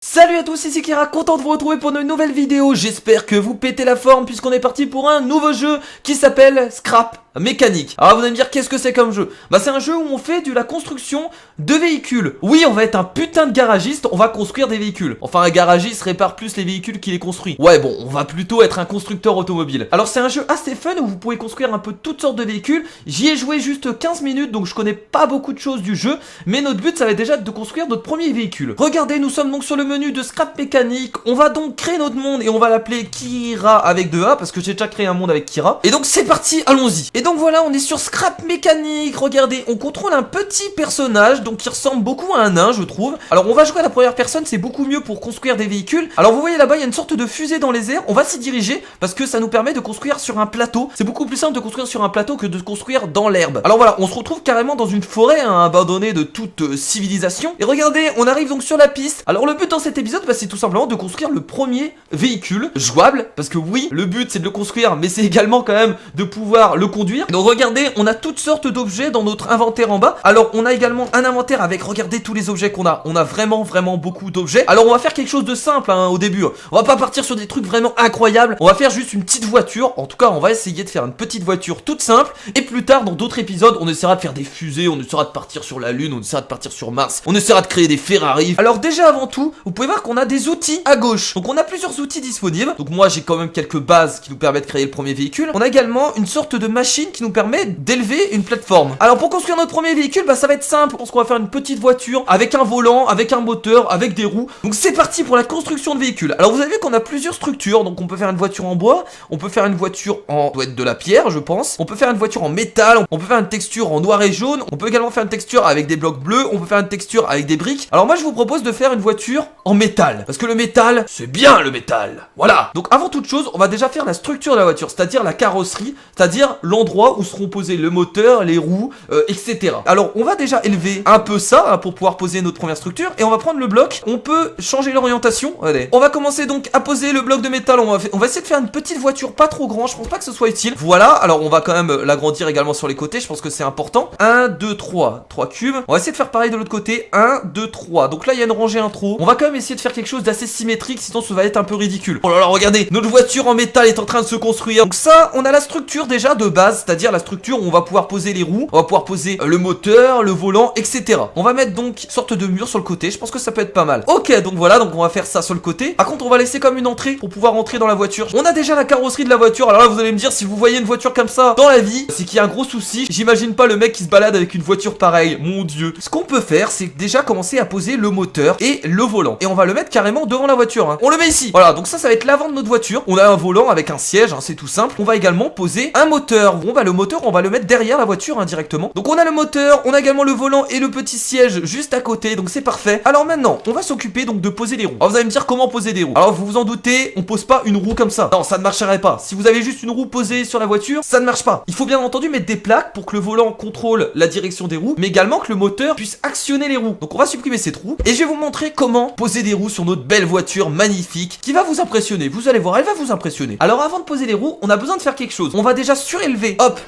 Salut à tous, ici Kira, content de vous retrouver pour une nouvelle vidéo. J'espère que vous pétez la forme puisqu'on est parti pour un nouveau jeu qui s'appelle Scrap Mécanique. Alors vous allez me dire qu'est-ce que c'est comme jeu? Bah c'est un jeu où on fait de la construction de véhicules. Oui, on va être un putain de garagiste, on va construire des véhicules. Enfin un garagiste répare plus les véhicules qu'il les construit. Ouais bon, on va plutôt être un constructeur automobile. Alors c'est un jeu assez fun où vous pouvez construire un peu toutes sortes de véhicules. J'y ai joué juste 15 minutes donc je connais pas beaucoup de choses du jeu. Mais notre but ça va être déjà de construire notre premier véhicule. Regardez, nous sommes donc sur le menu de Scrap Mécanique. On va donc créer notre monde et on va l'appeler Kira avec 2A parce que j'ai déjà créé un monde avec Kira. Et donc c'est parti, allons-y. Et donc voilà, on est sur Scrap Mécanique. Regardez, on contrôle un petit personnage donc qui ressemble beaucoup à un nain, je trouve. Alors on va jouer à la première personne, c'est beaucoup mieux pour construire des véhicules. Alors vous voyez là-bas, il y a une sorte de fusée dans les airs. On va s'y diriger parce que ça nous permet de construire sur un plateau. C'est beaucoup plus simple de construire sur un plateau que de construire dans l'herbe. Alors voilà, on se retrouve carrément dans une forêt abandonnée de toute civilisation. Et regardez, on arrive donc sur la piste. Alors le but dans cet épisode, c'est tout simplement de construire le premier véhicule jouable. Parce que oui, le but c'est de le construire, mais c'est également quand même de pouvoir le conduire. Donc regardez, on a toutes sortes d'objets dans notre inventaire en bas. Alors on a également un inventaire avec, regardez tous les objets qu'on a. On a vraiment beaucoup d'objets. Alors on va faire quelque chose de simple au début. On va pas partir sur des trucs vraiment incroyables. On va faire juste une petite voiture. En tout cas, on va essayer de faire une petite voiture toute simple. Et plus tard, dans d'autres épisodes, on essaiera de faire des fusées, on essaiera de partir sur la Lune, on essaiera de partir sur Mars, on essaiera de créer des Ferrari. Alors déjà avant tout, vous pouvez voir qu'on a des outils à gauche. Donc on a plusieurs outils disponibles. Donc moi j'ai quand même quelques bases qui nous permettent de créer le premier véhicule. On a également une sorte de machine qui nous permet d'élever une plateforme. Alors pour construire notre premier véhicule, ça va être simple. Je pense qu'on va faire une petite voiture avec un volant, avec un moteur, avec des roues. Donc c'est parti pour la construction de véhicules. Alors vous avez vu qu'on a plusieurs structures. Donc on peut faire une voiture en bois, on peut faire une voiture en, doit être de la pierre je pense. On peut faire une voiture en métal, on peut faire une texture en noir et jaune. On peut également faire une texture avec des blocs bleus, on peut faire une texture avec des briques. Alors moi je vous propose de faire une voiture en métal. Parce que le métal, c'est bien le métal. Voilà. Donc avant toute chose, on va déjà faire la structure de la voiture, c'est-à-dire la carrosserie, c'est-à-dire l'endroit où seront posés le moteur, les roues, etc. Alors on va déjà élever un peu ça pour pouvoir poser notre première structure et on va prendre le bloc. On peut changer l'orientation. Allez. On va commencer donc à poser le bloc de métal. On va essayer de faire une petite voiture pas trop grande. Je pense pas que ce soit utile. Voilà. Alors on va quand même l'agrandir également sur les côtés. Je pense que c'est important. 1, 2, 3. 3 cubes. On va essayer de faire pareil de l'autre côté. 1, 2, 3. Donc là il y a une rangée intro. On va quand même essayer de faire quelque chose d'assez symétrique, sinon ça va être un peu ridicule. Oh là là, regardez, notre voiture en métal est en train de se construire. Donc ça, on a la structure déjà de base, c'est-à-dire la structure où on va pouvoir poser les roues, on va pouvoir poser le moteur, le volant, etc. On va mettre donc une sorte de mur sur le côté, je pense que ça peut être pas mal. Ok, donc voilà, donc on va faire ça sur le côté. Par contre, on va laisser comme une entrée pour pouvoir entrer dans la voiture. On a déjà la carrosserie de la voiture, alors là vous allez me dire, si vous voyez une voiture comme ça dans la vie, c'est qu'il y a un gros souci. J'imagine pas le mec qui se balade avec une voiture pareille, mon dieu. Ce qu'on peut faire, c'est déjà commencer à poser le moteur et le volant. Et on va le mettre carrément devant la voiture. On le met ici. Voilà, donc ça va être l'avant de notre voiture. On a un volant avec un siège, c'est tout simple. On va également poser un moteur. Bon bah le moteur, on va le mettre derrière la voiture directement. Donc on a le moteur, on a également le volant et le petit siège juste à côté. Donc c'est parfait. Alors maintenant, on va s'occuper donc de poser les roues. Alors vous allez me dire comment poser des roues. Alors vous vous en doutez, on pose pas une roue comme ça. Non, ça ne marcherait pas. Si vous avez juste une roue posée sur la voiture, ça ne marche pas. Il faut bien entendu mettre des plaques pour que le volant contrôle la direction des roues, mais également que le moteur puisse actionner les roues. Donc on va supprimer cette roue et je vais vous montrer comment poser des roues sur notre belle voiture magnifique qui va vous impressionner. Vous allez voir, elle va vous impressionner. Alors avant de poser les roues, on a besoin de faire quelque chose. On va déjà surélever, hop,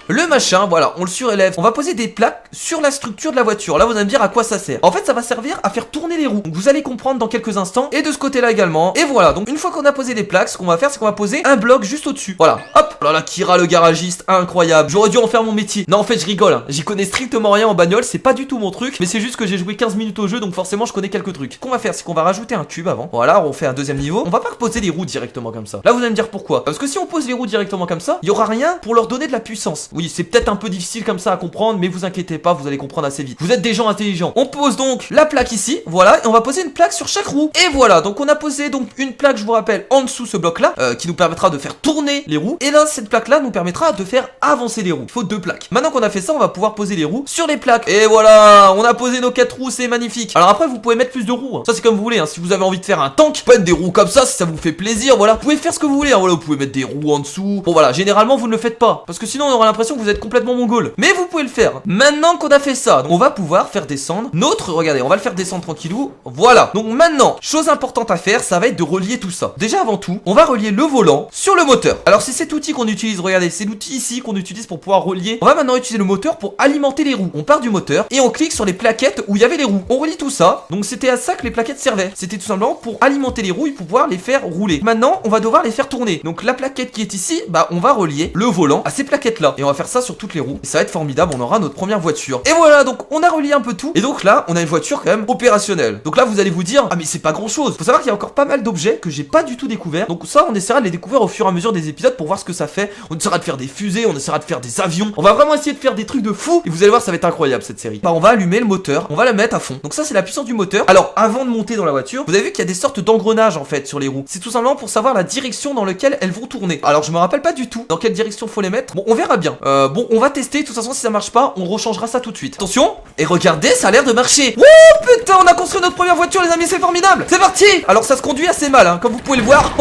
le machin, voilà, on le surélève. On va poser des plaques sur la structure de la voiture. Là, vous allez me dire à quoi ça sert. En fait, ça va servir à faire tourner les roues. Donc, vous allez comprendre dans quelques instants. Et de ce côté-là également. Et voilà, donc une fois qu'on a posé des plaques, ce qu'on va faire, c'est qu'on va poser un bloc juste au-dessus. Voilà, hop. Oh là là, Kira le garagiste, incroyable. J'aurais dû en faire mon métier. Non, en fait, je rigole. J'y connais strictement rien en bagnole. C'est pas du tout mon truc. Mais c'est juste que j'ai joué 15 minutes au jeu. Donc, forcément, je connais quelques trucs. Ce qu'on va faire, c'est qu'on va rajouter un cube avant. Voilà, on fait un deuxième niveau. On va pas poser les roues directement comme ça. Là, vous allez me dire pourquoi. Parce que si on pose les roues directement comme ça, il y aura rien pour leur donner de la puissance. Oui, c'est peut-être un peu difficile comme ça à comprendre, mais vous inquiétez pas, vous allez comprendre assez vite. Vous êtes des gens intelligents. On pose donc la plaque ici, voilà, et on va poser une plaque sur chaque roue. Et voilà, donc on a posé donc une plaque, je vous rappelle, en dessous ce bloc-là, qui nous permettra de faire tourner les roues. Et là, cette plaque-là nous permettra de faire avancer les roues. Il faut 2 plaques. Maintenant qu'on a fait ça, on va pouvoir poser les roues sur les plaques. Et voilà, on a posé nos 4 roues, c'est magnifique. Alors après, vous pouvez mettre plus de roues. Ça, c'est comme vous voulez. Si vous avez envie de faire un tank, vous pouvez mettre des roues comme ça, si ça vous fait plaisir. Voilà, vous pouvez faire ce que vous voulez. Voilà, vous pouvez mettre des roues en dessous. Bon, voilà, généralement, vous ne le faites pas, parce que sinon, on aura l'impression l'impression que vous êtes complètement mongol. Mais vous pouvez le faire. Maintenant qu'on a fait ça, on va pouvoir faire descendre notre, regardez, on va le faire descendre tranquillou. Voilà. Donc maintenant, chose importante à faire, ça va être de relier tout ça. Déjà avant tout, on va relier le volant sur le moteur. Alors c'est cet outil qu'on utilise, regardez, c'est l'outil ici qu'on utilise pour pouvoir relier. On va maintenant utiliser le moteur pour alimenter les roues. On part du moteur et on clique sur les plaquettes où il y avait les roues. On relie tout ça. Donc c'était à ça que les plaquettes servaient. C'était tout simplement pour alimenter les roues et pour pouvoir les faire rouler. Maintenant, on va devoir les faire tourner. Donc la plaquette qui est ici, bah on va relier le volant à ces plaquettes là. Et on va faire ça sur toutes les roues. Et ça va être formidable, on aura notre première voiture. Et voilà, donc on a relié un peu tout. Et donc là, on a une voiture quand même opérationnelle. Donc là, vous allez vous dire, ah mais c'est pas grand chose. Faut savoir qu'il y a encore pas mal d'objets que j'ai pas du tout découvert. Donc ça, on essaiera de les découvrir au fur et à mesure des épisodes pour voir ce que ça fait. On essaiera de faire des fusées, on essaiera de faire des avions. On va vraiment essayer de faire des trucs de fou. Et vous allez voir, ça va être incroyable cette série. Bah on va allumer le moteur, on va la mettre à fond. Donc ça, c'est la puissance du moteur. Alors avant de monter dans la voiture, vous avez vu qu'il y a des sortes d'engrenages en fait sur les roues. C'est tout simplement pour savoir la direction dans laquelle elles vont tourner. Alors je me rappelle pas du tout dans quelle direction faut les mettre. Bon, on verra bien. Bon, on va tester. De toute façon, si ça marche pas, on rechangera ça tout de suite. Attention. Et regardez, ça a l'air de marcher. Oh putain, on a construit notre première voiture, les amis, c'est formidable. C'est parti. Alors ça se conduit assez mal, hein, comme vous pouvez le voir.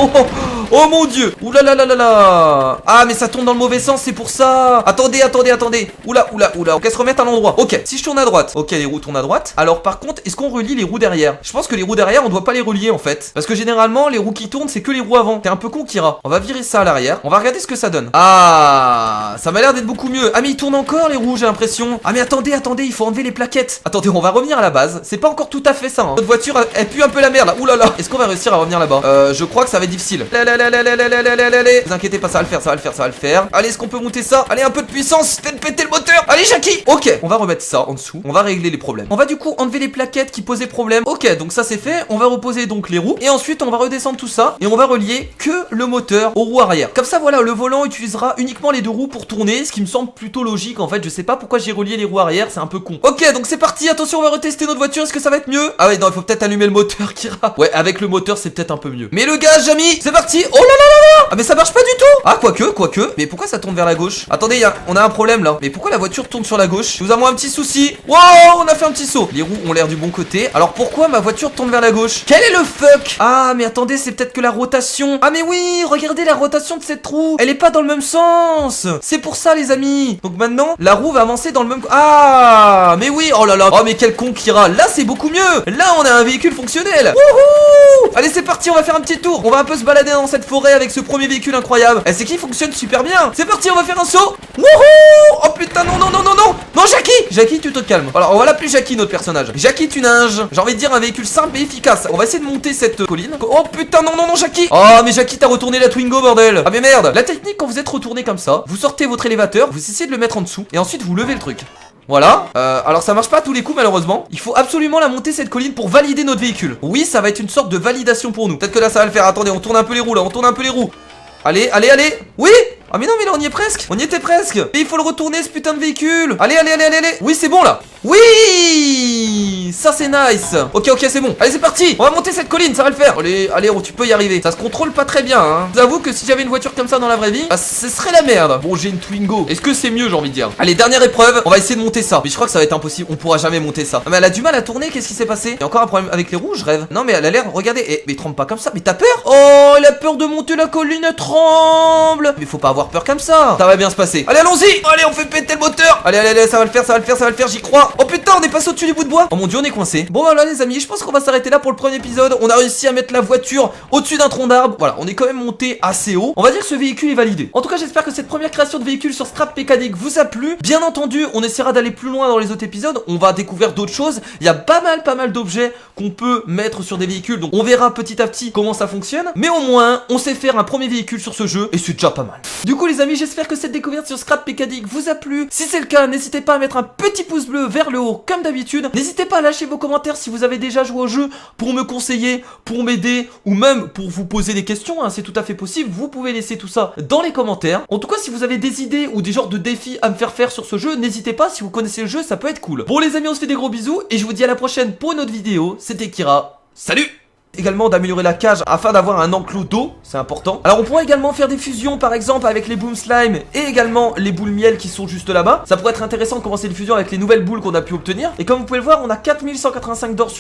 Oh mon dieu. Ouh là là là là là. Ah mais ça tourne dans le mauvais sens, c'est pour ça. Attendez. Oula. On va se remettre à l'endroit. Ok, si je tourne à droite. Ok, les roues tournent à droite. Alors par contre, est-ce qu'on relie les roues derrière? Je pense que les roues derrière, on doit pas les relier en fait. Parce que généralement, les roues qui tournent, c'est que les roues avant. T'es un peu con, Kira. On va virer ça à l'arrière. On va regarder ce que ça donne. Ah, ça m'a l'air d'être beaucoup mieux. Ah mais ils tournent encore les roues, j'ai l'impression. Ah mais attendez, il faut enlever les plaquettes. Attendez, on va revenir à la base. C'est pas encore tout à fait ça, hein. Notre voiture, elle pue un peu la merde là. Ouh là là. Est-ce qu'on va réussir à revenir là-bas? Je crois que ça va être difficile. Vous inquiétez pas, ça va le faire. Allez, est-ce qu'on peut monter ça? Allez, un peu de puissance. Faites péter le moteur. Allez, Jackie. Ok, on va remettre ça en dessous. On va régler les problèmes. On va du coup enlever les plaquettes qui posaient problème. Ok, donc ça c'est fait. On va reposer donc les roues. Et ensuite, on va redescendre tout ça. Et on va relier que le moteur aux roues arrière. Comme ça, voilà, le volant utilisera uniquement les deux roues pour tourner. Ce qui me semble plutôt logique en fait. Je sais pas pourquoi j'ai relié les roues arrière. C'est un peu con. Ok, donc c'est parti. Attention, on va retester notre voiture. Est-ce que ça va être mieux? Ah ouais, non, il faut peut-être allumer le moteur, Kira. Ouais, avec le moteur, c'est peut-être un peu mieux. Mais le gaz, Jamy, c'est parti. Oh là là là là. Ah mais ça marche pas du tout. Ah, quoique. Mais pourquoi ça tourne vers la gauche? Attendez, on a un problème là. Mais pourquoi la voiture tourne sur la gauche? Nous avons un petit souci. Wow, on a fait un petit saut. Les roues ont l'air du bon côté. Alors pourquoi ma voiture tourne vers la gauche? Quel est le fuck? Ah mais attendez, c'est peut-être que la rotation. Ah mais oui, regardez la rotation de cette roue. Elle est pas dans le même sens. C'est pour ça les amis. Donc maintenant, la roue va avancer dans le même... Ah mais oui, oh là là. Oh mais quel con, Kira. Là c'est beaucoup mieux. Là on a un véhicule fonctionnel. Wouhou. Allez c'est parti, on va faire un petit tour. On va un peu se balader dans cette forêt avec ce premier véhicule incroyable. Et c'est qui fonctionne super bien. C'est parti, on va faire un saut. Wouhou. Oh putain, non. Non, Jackie, tu te calmes. Alors on va l'appeler Jackie, notre personnage. Jackie, tu ninges. J'ai envie de dire un véhicule simple et efficace. On va essayer de monter cette colline. Oh putain, non, Jackie. Oh mais Jackie, t'as retourné la Twingo, bordel. Ah mais merde. La technique, quand vous êtes retourné comme ça, vous sortez votre élévateur, vous essayez de le mettre en dessous et ensuite vous levez le truc. Voilà, alors ça marche pas à tous les coups malheureusement. Il faut absolument la monter cette colline pour valider notre véhicule. Oui, ça va être une sorte de validation pour nous. Peut-être que là ça va le faire, attendez, on tourne un peu les roues là, Allez. Oui. Ah mais non, mais là on y est presque. On y était presque. Et il faut le retourner ce putain de véhicule. Allez. Oui, c'est bon là. Oui, ça c'est nice. Ok, c'est bon. Allez, c'est parti. On va monter cette colline, ça va le faire. Allez, tu peux y arriver. Ça se contrôle pas très bien, hein. Je vous avoue que si j'avais une voiture comme ça dans la vraie vie, bah, ce serait la merde. Bon, j'ai une Twingo. Est-ce que c'est mieux, j'ai envie de dire? Allez, dernière épreuve. On va essayer de monter ça. Mais je crois que ça va être impossible. On pourra jamais monter ça. Ah, mais elle a du mal à tourner. Qu'est-ce qui s'est passé? Il y a encore un problème avec les roues, je rêve. Non, mais elle a l'air. Regardez. Mais tremble pas comme ça. Mais t'as peur? Oh, elle a peur de monter la colline. Elle tremble. Mais faut pas avoir peur comme ça. Ça va bien se passer. Allez, allons-y. Allez, on fait péter le moteur. Allez, ça va le faire. J'y crois. Oh putain, on est passé au-dessus du bout de bois. Oh mon dieu, on est coincé. Bon voilà les amis, je pense qu'on va s'arrêter là pour le premier épisode. On a réussi à mettre la voiture au-dessus d'un tronc d'arbre. Voilà, on est quand même monté assez haut. On va dire que ce véhicule est validé. En tout cas, j'espère que cette première création de véhicule sur Scrap Mécanique vous a plu. Bien entendu, on essaiera d'aller plus loin dans les autres épisodes. On va découvrir d'autres choses. Il y a pas mal d'objets qu'on peut mettre sur des véhicules. Donc on verra petit à petit comment ça fonctionne. Mais au moins, on sait faire un premier véhicule sur ce jeu et c'est déjà pas mal. Du coup les amis, j'espère que cette découverte sur Scrap Mécanique vous a plu. Si c'est le cas, n'hésitez pas à mettre un petit pouce bleu vers le haut comme d'habitude. N'hésitez pas à lâcher vos commentaires si vous avez déjà joué au jeu pour me conseiller, pour m'aider ou même pour vous poser des questions, hein, c'est tout à fait possible. Vous pouvez laisser tout ça dans les commentaires. En tout cas, si vous avez des idées ou des genres de défis à me faire faire sur ce jeu, n'hésitez pas, si vous connaissez le jeu, ça peut être cool. Bon les amis, on se fait des gros bisous et je vous dis à la prochaine pour une autre vidéo. C'était Kira, salut! Également d'améliorer la cage afin d'avoir un enclos d'eau, c'est important. Alors on pourrait également faire des fusions par exemple avec les boom slime et également les boules miel qui sont juste là-bas. Ça pourrait être intéressant de commencer une fusion avec les nouvelles boules qu'on a pu obtenir. Et comme vous pouvez le voir, on a 4185 d'or sur